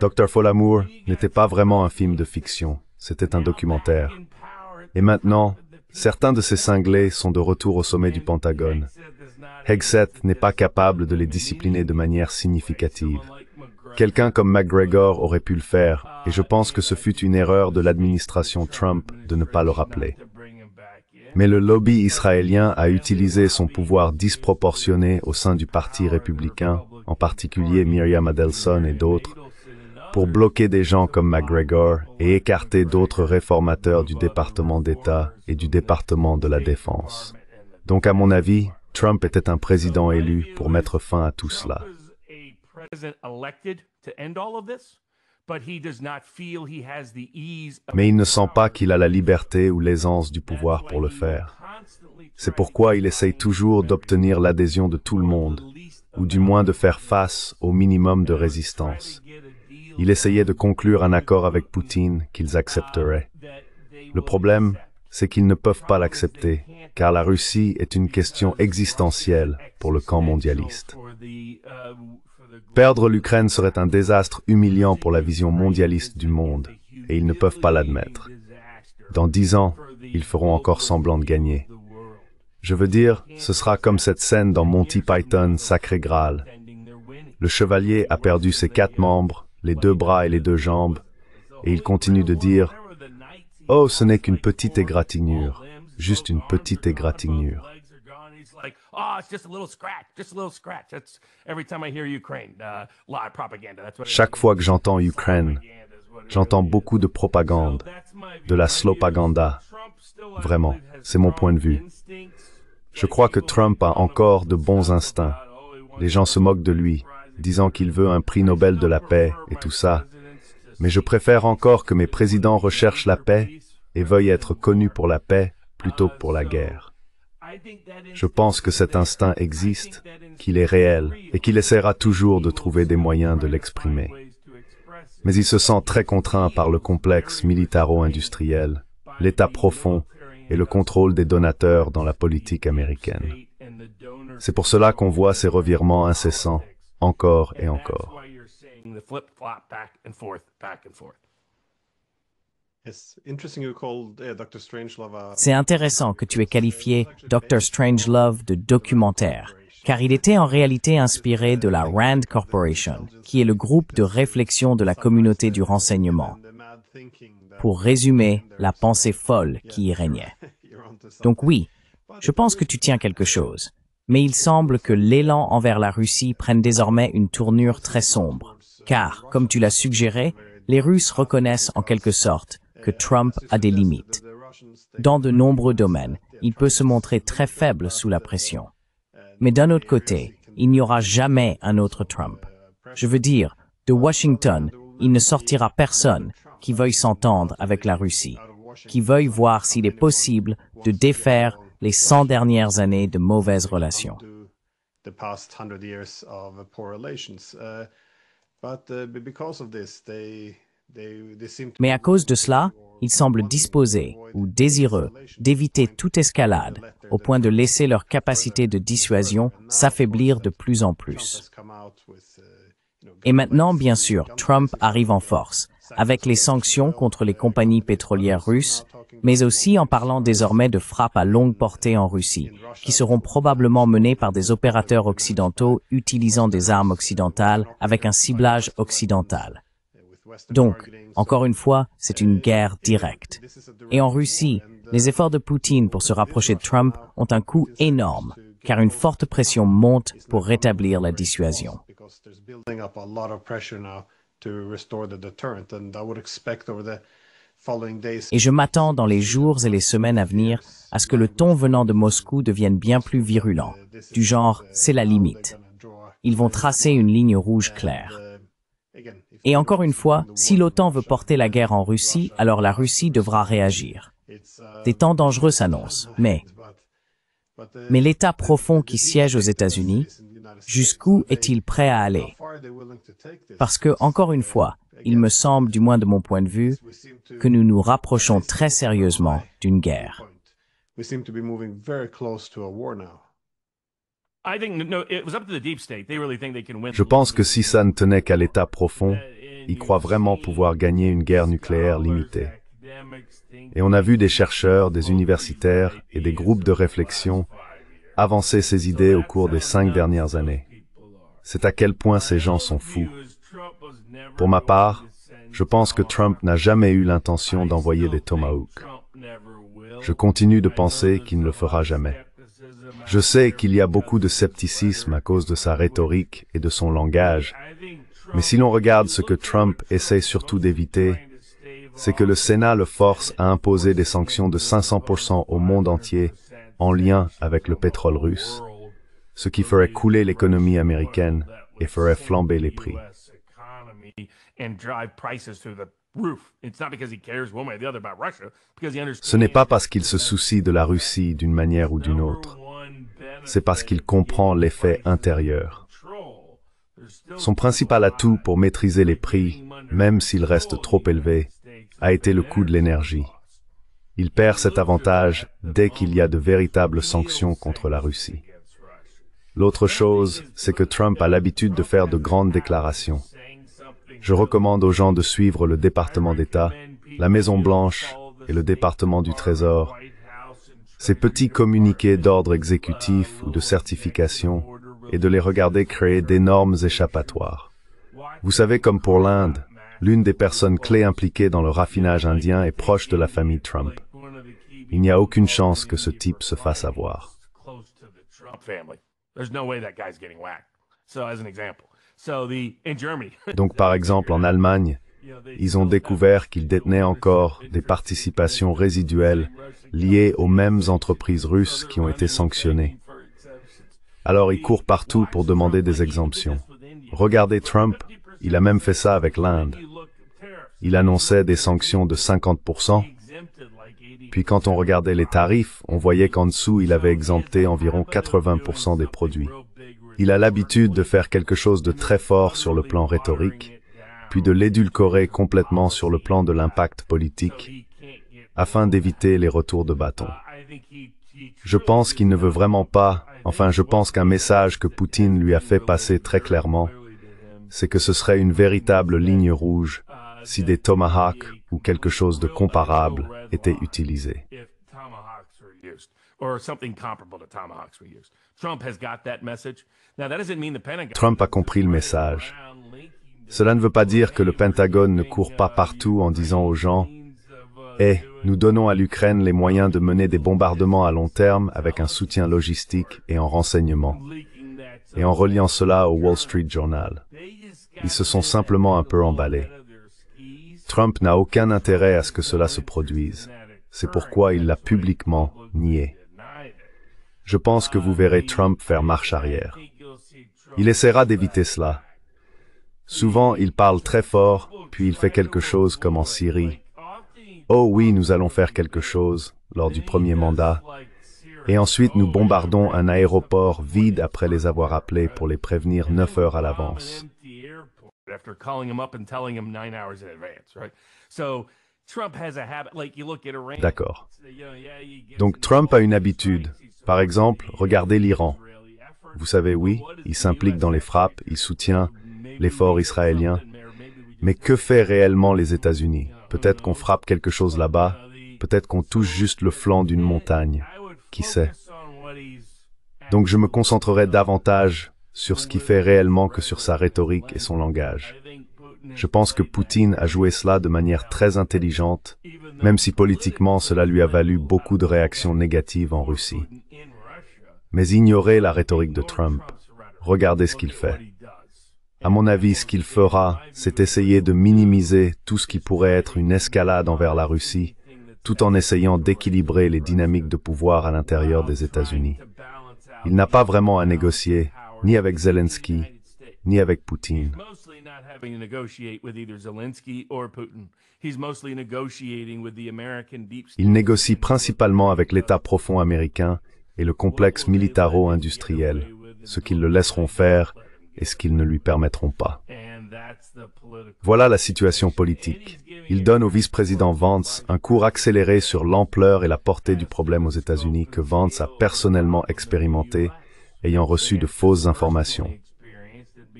Dr. Folamour n'était pas vraiment un film de fiction, c'était un documentaire. Et maintenant, certains de ces cinglés sont de retour au sommet du Pentagone. Hegseth n'est pas capable de les discipliner de manière significative. Quelqu'un comme McGregor aurait pu le faire, et je pense que ce fut une erreur de l'administration Trump de ne pas le rappeler. Mais le lobby israélien a utilisé son pouvoir disproportionné au sein du Parti républicain, en particulier Miriam Adelson et d'autres, pour bloquer des gens comme McGregor et écarter d'autres réformateurs du département d'État et du département de la Défense. Donc à mon avis, Trump était un président élu pour mettre fin à tout cela. Mais il ne sent pas qu'il a la liberté ou l'aisance du pouvoir pour le faire. C'est pourquoi il essaye toujours d'obtenir l'adhésion de tout le monde, ou du moins de faire face au minimum de résistance. Il essayait de conclure un accord avec Poutine qu'ils accepteraient. Le problème, c'est qu'ils ne peuvent pas l'accepter, car la Russie est une question existentielle pour le camp mondialiste. Perdre l'Ukraine serait un désastre humiliant pour la vision mondialiste du monde, et ils ne peuvent pas l'admettre. Dans 10 ans, ils feront encore semblant de gagner. Je veux dire, ce sera comme cette scène dans Monty Python, Sacré Graal. Le chevalier a perdu ses 4 membres, les 2 bras et les 2 jambes, et il continue de dire « Oh, ce n'est qu'une petite égratignure, juste une petite égratignure. » Chaque fois que j'entends Ukraine, j'entends beaucoup de propagande, de la slopaganda. Vraiment, c'est mon point de vue. Je crois que Trump a encore de bons instincts. Les gens se moquent de lui, disant qu'il veut un prix Nobel de la paix et tout ça. Mais je préfère encore que mes présidents recherchent la paix et veuillent être connus pour la paix plutôt que pour la guerre. Je pense que cet instinct existe, qu'il est réel et qu'il essaiera toujours de trouver des moyens de l'exprimer. Mais il se sent très contraint par le complexe militaro-industriel, l'état profond et le contrôle des donateurs dans la politique américaine. C'est pour cela qu'on voit ces revirements incessants, encore et encore. C'est intéressant que tu aies qualifié Dr. Strangelove de documentaire, car il était en réalité inspiré de la Rand Corporation, qui est le groupe de réflexion de la communauté du renseignement, pour résumer la pensée folle qui y régnait. Donc oui, je pense que tu tiens quelque chose, mais il semble que l'élan envers la Russie prenne désormais une tournure très sombre, car, comme tu l'as suggéré, les Russes reconnaissent en quelque sorte que Trump a des limites. Dans de nombreux domaines, il peut se montrer très faible sous la pression. Mais d'un autre côté, il n'y aura jamais un autre Trump. Je veux dire, de Washington, il ne sortira personne qui veuille s'entendre avec la Russie, qui veuille voir s'il est possible de défaire les 100 dernières années de mauvaises relations. Mais à cause de cela, ils semblent disposés ou désireux d'éviter toute escalade, au point de laisser leur capacité de dissuasion s'affaiblir de plus en plus. Et maintenant, bien sûr, Trump arrive en force, avec les sanctions contre les compagnies pétrolières russes, mais aussi en parlant désormais de frappes à longue portée en Russie, qui seront probablement menées par des opérateurs occidentaux utilisant des armes occidentales avec un ciblage occidental. Donc, encore une fois, c'est une guerre directe. Et en Russie, les efforts de Poutine pour se rapprocher de Trump ont un coût énorme, car une forte pression monte pour rétablir la dissuasion. Et je m'attends dans les jours et les semaines à venir à ce que le ton venant de Moscou devienne bien plus virulent, du genre « c'est la limite ». Ils vont tracer une ligne rouge claire. Et encore une fois, si l'OTAN veut porter la guerre en Russie, alors la Russie devra réagir. Des temps dangereux s'annoncent, mais l'État profond qui siège aux États-Unis, jusqu'où est-il prêt à aller? Parce que, encore une fois, il me semble, du moins de mon point de vue, que nous nous rapprochons très sérieusement d'une guerre. Je pense que si ça ne tenait qu'à l'État profond, ils croient vraiment pouvoir gagner une guerre nucléaire limitée. Et on a vu des chercheurs, des universitaires et des groupes de réflexion avancer ces idées au cours des 5 dernières années. C'est à quel point ces gens sont fous. Pour ma part, je pense que Trump n'a jamais eu l'intention d'envoyer des Tomahawks. Je continue de penser qu'il ne le fera jamais. Je sais qu'il y a beaucoup de scepticisme à cause de sa rhétorique et de son langage, mais si l'on regarde ce que Trump essaie surtout d'éviter, c'est que le Sénat le force à imposer des sanctions de 500% au monde entier en lien avec le pétrole russe, ce qui ferait couler l'économie américaine et ferait flamber les prix. Ce n'est pas parce qu'il se soucie de la Russie d'une manière ou d'une autre. C'est parce qu'il comprend l'effet intérieur. Son principal atout pour maîtriser les prix, même s'ils restent trop élevés, a été le coût de l'énergie. Il perd cet avantage dès qu'il y a de véritables sanctions contre la Russie. L'autre chose, c'est que Trump a l'habitude de faire de grandes déclarations. Je recommande aux gens de suivre le département d'État, la Maison-Blanche et le département du Trésor. Ces petits communiqués d'ordre exécutif ou de certification, et de les regarder créer d'énormes échappatoires. Vous savez, comme pour l'Inde, l'une des personnes clés impliquées dans le raffinage indien est proche de la famille Trump. Il n'y a aucune chance que ce type se fasse avoir. Donc, par exemple, en Allemagne, ils ont découvert qu'ils détenaient encore des participations résiduelles liées aux mêmes entreprises russes qui ont été sanctionnées. Alors ils courent partout pour demander des exemptions. Regardez Trump, il a même fait ça avec l'Inde. Il annonçait des sanctions de 50%, puis quand on regardait les tarifs, on voyait qu'en dessous, il avait exempté environ 80% des produits. Il a l'habitude de faire quelque chose de très fort sur le plan rhétorique, puis de l'édulcorer complètement sur le plan de l'impact politique, afin d'éviter les retours de bâton. Je pense qu'il ne veut vraiment pas, enfin je pense qu'un message que Poutine lui a fait passer très clairement, c'est que ce serait une véritable ligne rouge si des Tomahawks ou quelque chose de comparable était utilisé. Trump a compris le message. Cela ne veut pas dire que le Pentagone ne court pas partout en disant aux gens « Eh, nous donnons à l'Ukraine les moyens de mener des bombardements à long terme avec un soutien logistique et en renseignement. » Et en reliant cela au Wall Street Journal. Ils se sont simplement un peu emballés. Trump n'a aucun intérêt à ce que cela se produise. C'est pourquoi il l'a publiquement nié. Je pense que vous verrez Trump faire marche arrière. Il essaiera d'éviter cela. Souvent, il parle très fort, puis il fait quelque chose comme en Syrie. Oh oui, nous allons faire quelque chose, lors du premier mandat. Et ensuite, nous bombardons un aéroport vide après les avoir appelés pour les prévenir 9 heures à l'avance. D'accord. Donc Trump a une habitude. Par exemple, regardez l'Iran. Vous savez, oui, il s'implique dans les frappes, il soutient l'effort israélien. Mais que fait réellement les États-Unis? Peut-être qu'on frappe quelque chose là-bas, peut-être qu'on touche juste le flanc d'une montagne. Qui sait? Donc je me concentrerai davantage sur ce qu'il fait réellement que sur sa rhétorique et son langage. Je pense que Poutine a joué cela de manière très intelligente, même si politiquement cela lui a valu beaucoup de réactions négatives en Russie. Mais ignorez la rhétorique de Trump. Regardez ce qu'il fait. À mon avis, ce qu'il fera, c'est essayer de minimiser tout ce qui pourrait être une escalade envers la Russie, tout en essayant d'équilibrer les dynamiques de pouvoir à l'intérieur des États-Unis. Il n'a pas vraiment à négocier, ni avec Zelensky, ni avec Poutine. Il négocie principalement avec l'État profond américain et le complexe militaro-industriel, ce qu'ils le laisseront faire et ce qu'ils ne lui permettront pas. Voilà la situation politique. Il donne au vice-président Vance un cours accéléré sur l'ampleur et la portée du problème aux États-Unis que Vance a personnellement expérimenté, ayant reçu de fausses informations.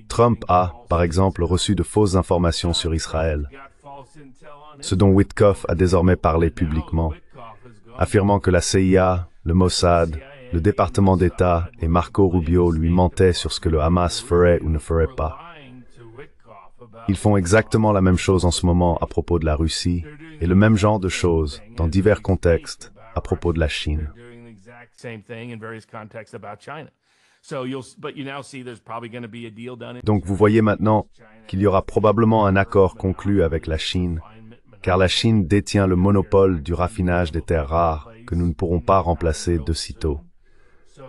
Trump a, par exemple, reçu de fausses informations sur Israël, ce dont Witkoff a désormais parlé publiquement, affirmant que la CIA, le Mossad, le département d'État et Marco Rubio lui mentaient sur ce que le Hamas ferait ou ne ferait pas. Ils font exactement la même chose en ce moment à propos de la Russie et le même genre de choses, dans divers contextes, à propos de la Chine. Donc vous voyez maintenant qu'il y aura probablement un accord conclu avec la Chine, car la Chine détient le monopole du raffinage des terres rares que nous ne pourrons pas remplacer de sitôt.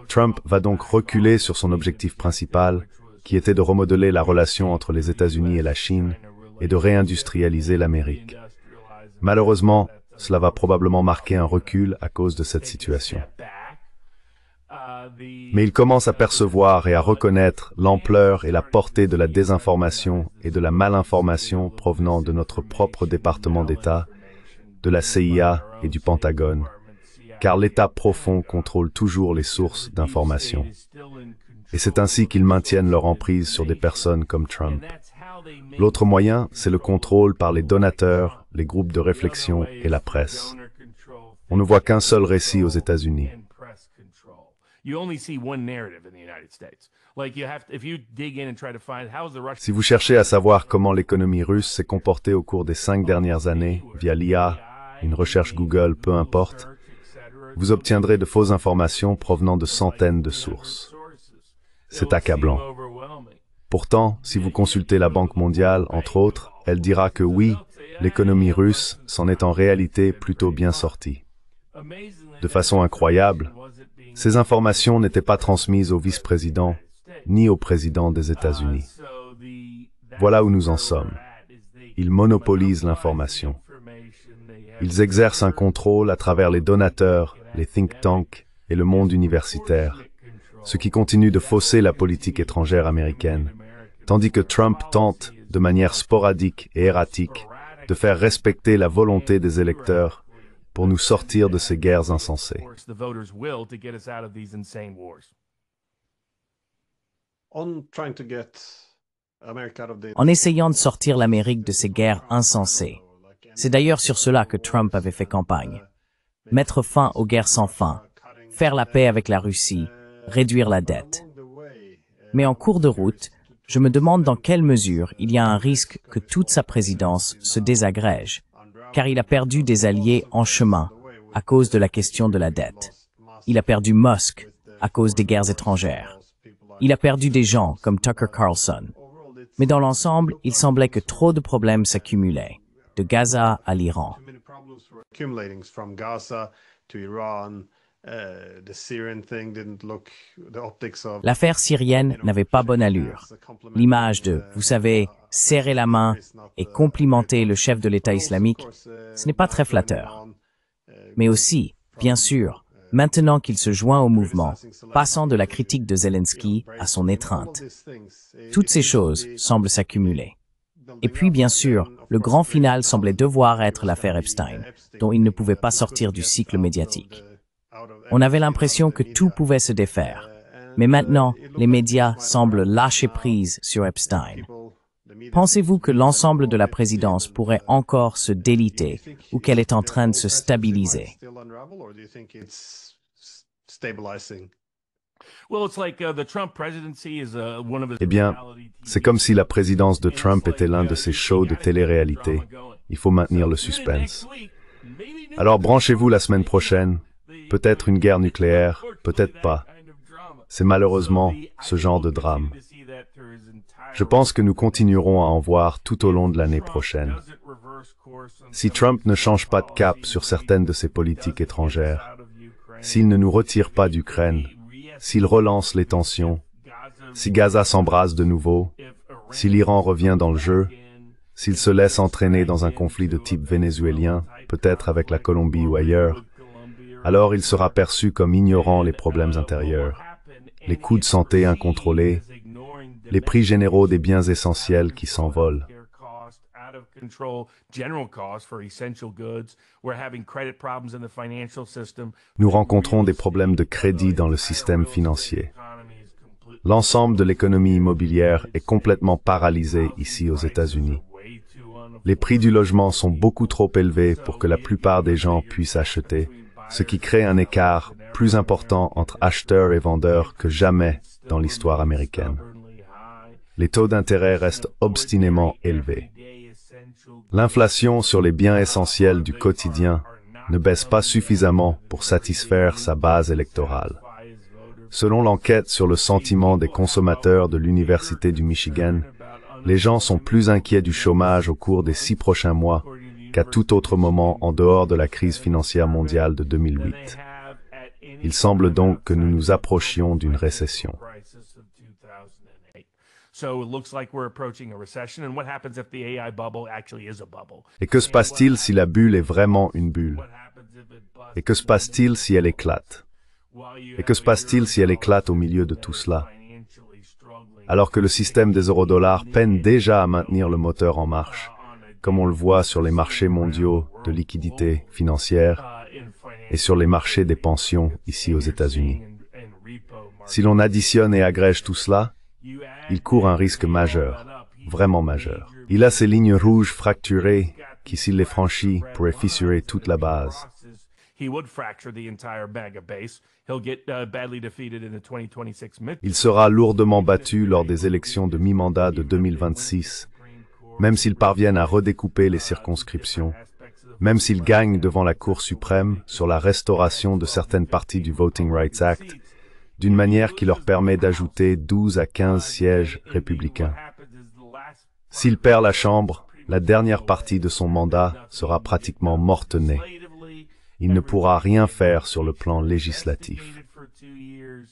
Trump va donc reculer sur son objectif principal, qui était de remodeler la relation entre les États-Unis et la Chine et de réindustrialiser l'Amérique. Malheureusement, cela va probablement marquer un recul à cause de cette situation. Mais il commence à percevoir et à reconnaître l'ampleur et la portée de la désinformation et de la malinformation provenant de notre propre département d'État, de la CIA et du Pentagone, car l'État profond contrôle toujours les sources d'information. Et c'est ainsi qu'ils maintiennent leur emprise sur des personnes comme Trump. L'autre moyen, c'est le contrôle par les donateurs, les groupes de réflexion et la presse. On ne voit qu'un seul récit aux États-Unis. Si vous cherchez à savoir comment l'économie russe s'est comportée au cours des 5 dernières années, via l'IA, une recherche Google, peu importe, vous obtiendrez de fausses informations provenant de centaines de sources. C'est accablant. Pourtant, si vous consultez la Banque mondiale, entre autres, elle dira que oui, l'économie russe s'en est en réalité plutôt bien sortie. De façon incroyable, ces informations n'étaient pas transmises au vice-président, ni au président des États-Unis. Voilà où nous en sommes. Ils monopolisent l'information. Ils exercent un contrôle à travers les donateurs, les think tanks et le monde universitaire, ce qui continue de fausser la politique étrangère américaine, tandis que Trump tente, de manière sporadique et erratique, de faire respecter la volonté des électeurs pour nous sortir de ces guerres insensées. En essayant de sortir l'Amérique de ces guerres insensées. C'est d'ailleurs sur cela que Trump avait fait campagne. Mettre fin aux guerres sans fin, faire la paix avec la Russie, réduire la dette. Mais en cours de route, je me demande dans quelle mesure il y a un risque que toute sa présidence se désagrège, car il a perdu des alliés en chemin à cause de la question de la dette. Il a perdu Musk à cause des guerres étrangères. Il a perdu des gens comme Tucker Carlson. Mais dans l'ensemble, il semblait que trop de problèmes s'accumulaient, de Gaza à l'Iran. L'affaire syrienne n'avait pas bonne allure. L'image de, vous savez, serrer la main et complimenter le chef de l'État islamique, ce n'est pas très flatteur. Mais aussi, bien sûr, maintenant qu'il se joint au mouvement, passant de la critique de Zelensky à son étreinte. Toutes ces choses semblent s'accumuler. Et puis, bien sûr, le grand final semblait devoir être l'affaire Epstein, dont il ne pouvait pas sortir du cycle médiatique. On avait l'impression que tout pouvait se défaire. Mais maintenant, les médias semblent lâcher prise sur Epstein. Pensez-vous que l'ensemble de la présidence pourrait encore se déliter ou qu'elle est en train de se stabiliser? Eh bien, c'est comme si la présidence de Trump était l'un de ces shows de télé-réalité. Il faut maintenir le suspense. Alors branchez-vous la semaine prochaine. Peut-être une guerre nucléaire, peut-être pas. C'est malheureusement ce genre de drame. Je pense que nous continuerons à en voir tout au long de l'année prochaine. Si Trump ne change pas de cap sur certaines de ses politiques étrangères, s'il ne nous retire pas d'Ukraine, s'il relance les tensions, si Gaza s'embrase de nouveau, si l'Iran revient dans le jeu, s'il se laisse entraîner dans un conflit de type vénézuélien, peut-être avec la Colombie ou ailleurs, alors il sera perçu comme ignorant les problèmes intérieurs, les coûts de santé incontrôlés, les prix généraux des biens essentiels qui s'envolent. Nous rencontrons des problèmes de crédit dans le système financier. L'ensemble de l'économie immobilière est complètement paralysé ici aux États-Unis. Les prix du logement sont beaucoup trop élevés pour que la plupart des gens puissent acheter, ce qui crée un écart plus important entre acheteurs et vendeurs que jamais dans l'histoire américaine. Les taux d'intérêt restent obstinément élevés. L'inflation sur les biens essentiels du quotidien ne baisse pas suffisamment pour satisfaire sa base électorale. Selon l'enquête sur le sentiment des consommateurs de l'Université du Michigan, les gens sont plus inquiets du chômage au cours des 6 prochains mois qu'à tout autre moment en dehors de la crise financière mondiale de 2008. Il semble donc que nous nous approchions d'une récession. Et que se passe-t-il si la bulle est vraiment une bulle? Et que se passe-t-il si elle éclate? Et que se passe-t-il si elle éclate au milieu de tout cela? Alors que le système des eurodollars peine déjà à maintenir le moteur en marche, comme on le voit sur les marchés mondiaux de liquidités financières et sur les marchés des pensions ici aux États-Unis. Si l'on additionne et agrège tout cela, il court un risque majeur, vraiment majeur. Il a ces lignes rouges fracturées qui, s'il les franchit, pourraient fissurer toute la base. Il sera lourdement battu lors des élections de mi-mandat de 2026, même s'ils parviennent à redécouper les circonscriptions, même s'ils gagnent devant la Cour suprême sur la restauration de certaines parties du Voting Rights Act, d'une manière qui leur permet d'ajouter 12 à 15 sièges républicains. S'il perd la Chambre, la dernière partie de son mandat sera pratiquement morte-née. Il ne pourra rien faire sur le plan législatif.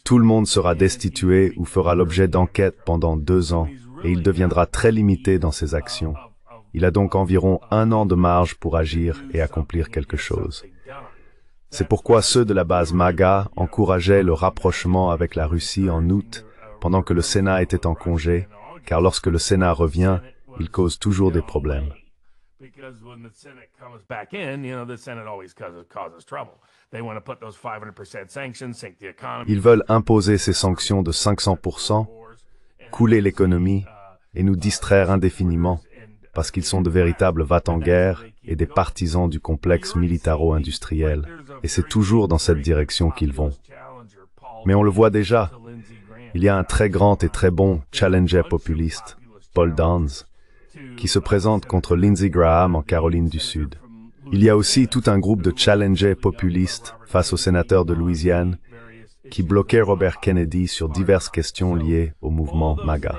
Tout le monde sera destitué ou fera l'objet d'enquêtes pendant 2 ans, et il deviendra très limité dans ses actions. Il a donc environ 1 an de marge pour agir et accomplir quelque chose. C'est pourquoi ceux de la base MAGA encourageaient le rapprochement avec la Russie en août, pendant que le Sénat était en congé, car lorsque le Sénat revient, il cause toujours des problèmes. Ils veulent imposer ces sanctions de 500%, couler l'économie et nous distraire indéfiniment, parce qu'ils sont de véritables va-t-en-guerre et des partisans du complexe militaro-industriel, et c'est toujours dans cette direction qu'ils vont. Mais on le voit déjà, il y a un très grand et très bon challenger populiste, Paul Downs, qui se présente contre Lindsey Graham en Caroline du Sud. Il y a aussi tout un groupe de challengers populistes face au sénateur de Louisiane, qui bloquait Robert Kennedy sur diverses questions liées au mouvement MAGA.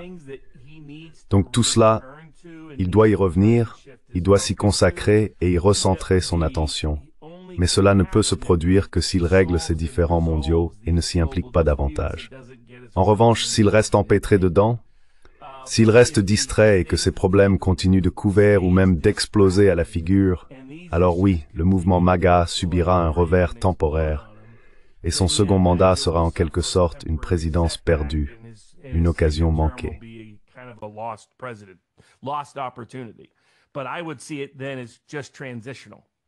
Donc tout cela, il doit y revenir, il doit s'y consacrer et y recentrer son attention. Mais cela ne peut se produire que s'il règle ces différends mondiaux et ne s'y implique pas davantage. En revanche, s'il reste empêtré dedans, s'il reste distrait et que ces problèmes continuent de couvert ou même d'exploser à la figure, alors oui, le mouvement MAGA subira un revers temporaire, et son second mandat sera en quelque sorte une présidence perdue, une occasion manquée.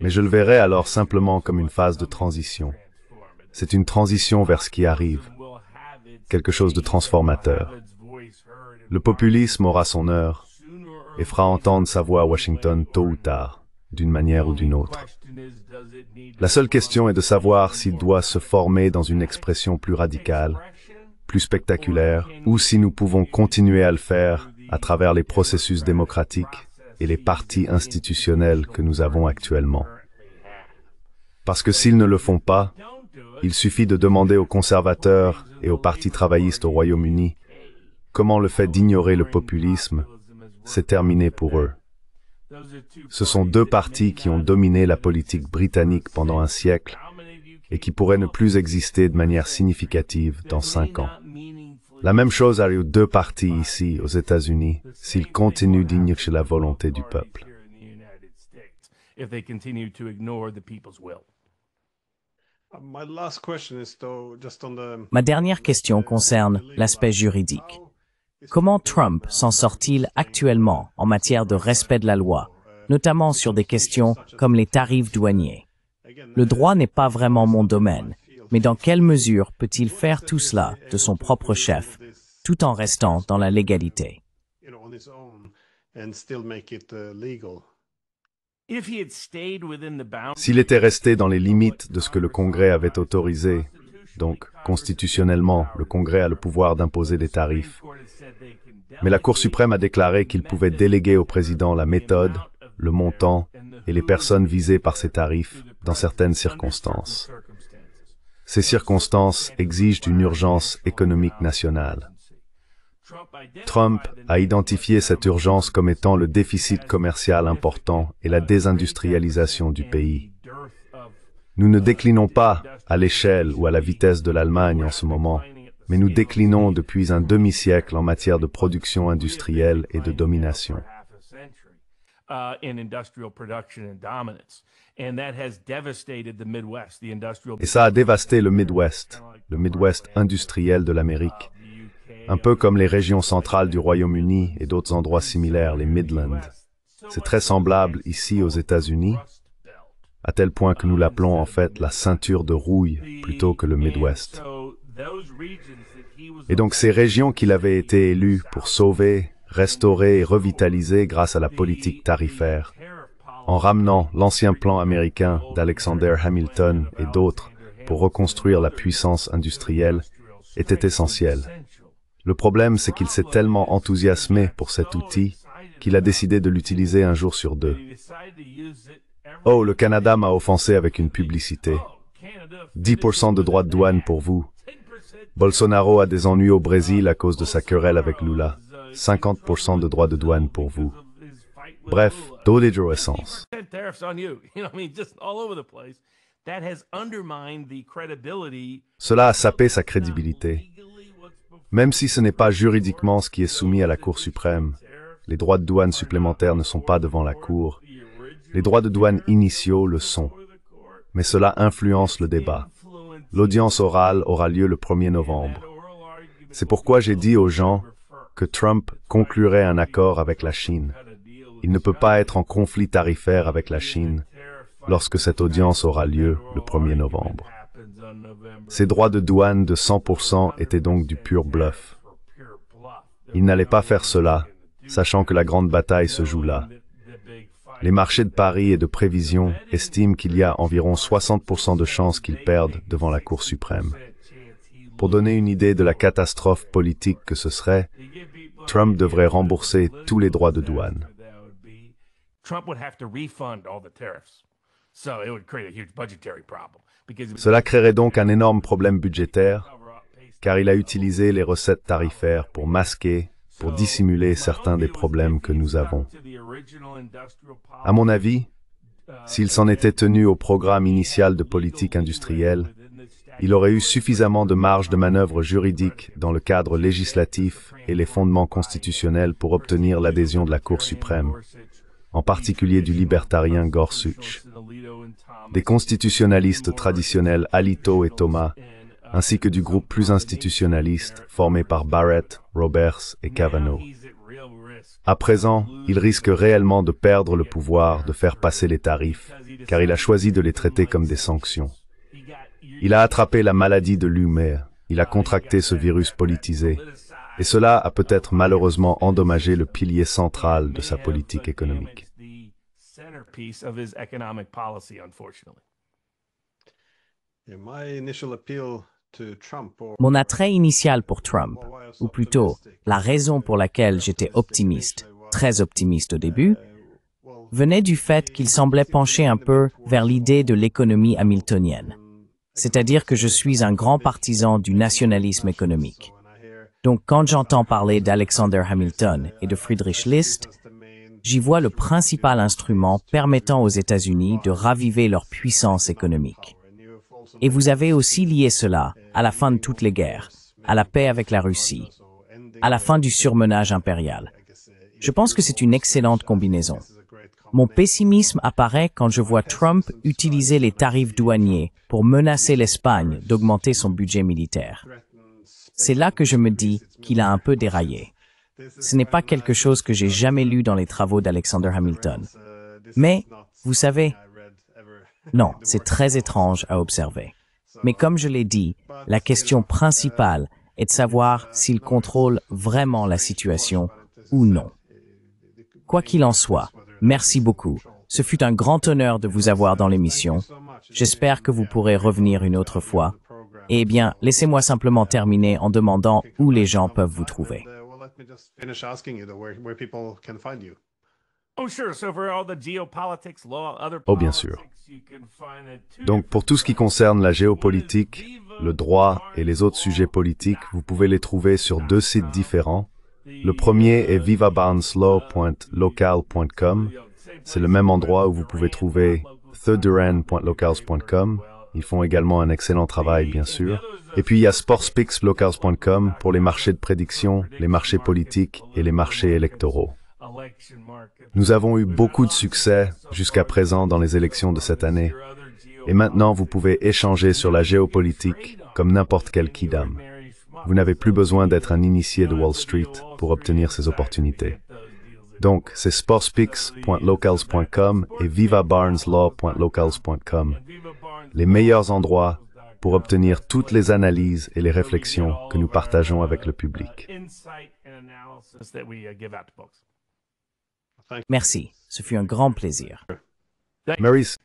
Mais je le verrai alors simplement comme une phase de transition. C'est une transition vers ce qui arrive, quelque chose de transformateur. Le populisme aura son heure et fera entendre sa voix à Washington tôt ou tard, d'une manière ou d'une autre. La seule question est de savoir s'il doit se former dans une expression plus radicale, plus spectaculaire, ou si nous pouvons continuer à le faire à travers les processus démocratiques et les partis institutionnels que nous avons actuellement. Parce que s'ils ne le font pas, Il suffit de demander aux conservateurs et au Parti travailliste au Royaume-Uni comment le fait d'ignorer le populisme, c'est terminé pour eux. Ce sont deux partis qui ont dominé la politique britannique pendant un siècle et qui pourraient ne plus exister de manière significative dans 5 ans. La même chose arrive aux deux partis ici, aux États-Unis, s'ils continuent d'ignorer la volonté du peuple. Ma dernière question concerne l'aspect juridique. Comment Trump s'en sort-il actuellement en matière de respect de la loi, notamment sur des questions comme les tarifs douaniers? Le droit n'est pas vraiment mon domaine, mais dans quelle mesure peut-il faire tout cela de son propre chef, tout en restant dans la légalité? S'il était resté dans les limites de ce que le Congrès avait autorisé, donc constitutionnellement, le Congrès a le pouvoir d'imposer des tarifs. Mais la Cour suprême a déclaré qu'il pouvait déléguer au président la méthode, le montant et les personnes visées par ces tarifs dans certaines circonstances. Ces circonstances exigent une urgence économique nationale. Trump a identifié cette urgence comme étant le déficit commercial important et la désindustrialisation du pays. Nous ne déclinons pas à l'échelle ou à la vitesse de l'Allemagne en ce moment, mais nous déclinons depuis un demi-siècle en matière de production industrielle et de domination. Et ça a dévasté le Midwest industriel de l'Amérique, un peu comme les régions centrales du Royaume-Uni et d'autres endroits similaires, les Midlands. C'est très semblable ici aux États-Unis, à tel point que nous l'appelons en fait la ceinture de rouille plutôt que le Midwest. Et donc ces régions qu'il avait été élu pour sauver, restaurer et revitaliser grâce à la politique tarifaire, en ramenant l'ancien plan américain d'Alexander Hamilton et d'autres pour reconstruire la puissance industrielle, étaient essentielles. Le problème, c'est qu'il s'est tellement enthousiasmé pour cet outil qu'il a décidé de l'utiliser un jour sur deux. Oh, le Canada m'a offensé avec une publicité. 10% de droits de douane pour vous. Bolsonaro a des ennuis au Brésil à cause de sa querelle avec Lula. 50% de droits de douane pour vous. Bref, d'eau d'hydroessence. Cela a sapé sa crédibilité. Même si ce n'est pas juridiquement ce qui est soumis à la Cour suprême, les droits de douane supplémentaires ne sont pas devant la Cour. Les droits de douane initiaux le sont. Mais cela influence le débat. L'audience orale aura lieu le 1er novembre. C'est pourquoi j'ai dit aux gens que Trump conclurait un accord avec la Chine. Il ne peut pas être en conflit tarifaire avec la Chine lorsque cette audience aura lieu le 1er novembre. Ces droits de douane de 100% étaient donc du pur bluff. Il n'allait pas faire cela, sachant que la grande bataille se joue là. Les marchés de paris et de prévision estiment qu'il y a environ 60% de chances qu'ils perdent devant la Cour suprême. Pour donner une idée de la catastrophe politique que ce serait, Trump devrait rembourser tous les droits de douane. Cela créerait donc un énorme problème budgétaire, car il a utilisé les recettes tarifaires pour masquer, pour dissimuler certains des problèmes que nous avons. À mon avis, s'il s'en était tenu au programme initial de politique industrielle, il aurait eu suffisamment de marge de manœuvre juridique dans le cadre législatif et les fondements constitutionnels pour obtenir l'adhésion de la Cour suprême, en particulier du libertarien Gorsuch, des constitutionnalistes traditionnels Alito et Thomas, ainsi que du groupe plus institutionnaliste formé par Barrett, Roberts et Kavanaugh. À présent, il risque réellement de perdre le pouvoir de faire passer les tarifs, car il a choisi de les traiter comme des sanctions. Il a attrapé la maladie de l'humer, il a contracté ce virus politisé, et cela a peut-être malheureusement endommagé le pilier central de sa politique économique. Mon attrait initial pour Trump, ou plutôt la raison pour laquelle j'étais optimiste, très optimiste au début, venait du fait qu'il semblait pencher un peu vers l'idée de l'économie hamiltonienne, c'est-à-dire que je suis un grand partisan du nationalisme économique. Donc quand j'entends parler d'Alexander Hamilton et de Friedrich List, j'y vois le principal instrument permettant aux États-Unis de raviver leur puissance économique. Et vous avez aussi lié cela à la fin de toutes les guerres, à la paix avec la Russie, à la fin du surmenage impérial. Je pense que c'est une excellente combinaison. Mon pessimisme apparaît quand je vois Trump utiliser les tarifs douaniers pour menacer l'Espagne d'augmenter son budget militaire. C'est là que je me dis qu'il a un peu déraillé. Ce n'est pas quelque chose que j'ai jamais lu dans les travaux d'Alexander Hamilton. Mais, vous savez, non, c'est très étrange à observer. Mais comme je l'ai dit, la question principale est de savoir s'il contrôle vraiment la situation ou non. Quoi qu'il en soit, merci beaucoup. Ce fut un grand honneur de vous avoir dans l'émission. J'espère que vous pourrez revenir une autre fois. Eh bien, laissez-moi simplement terminer en demandant où les gens peuvent vous trouver. Oh, bien sûr. Donc, pour tout ce qui concerne la géopolitique, le droit et les autres sujets politiques, vous pouvez les trouver sur deux sites différents. Le premier est vivabarneslaw.local.com. C'est le même endroit où vous pouvez trouver theduran.locals.com. Ils font également un excellent travail, bien sûr. Et puis, il y a sportspixlocals.com pour les marchés de prédiction, les marchés politiques et les marchés électoraux. Nous avons eu beaucoup de succès jusqu'à présent dans les élections de cette année. Et maintenant, vous pouvez échanger sur la géopolitique comme n'importe quel kidam. Vous n'avez plus besoin d'être un initié de Wall Street pour obtenir ces opportunités. Donc, c'est sportspix.locals.com et vivabarneslaw.locals.com. Les meilleurs endroits pour obtenir toutes les analyses et les réflexions que nous partageons avec le public. Merci, ce fut un grand plaisir. Maurice.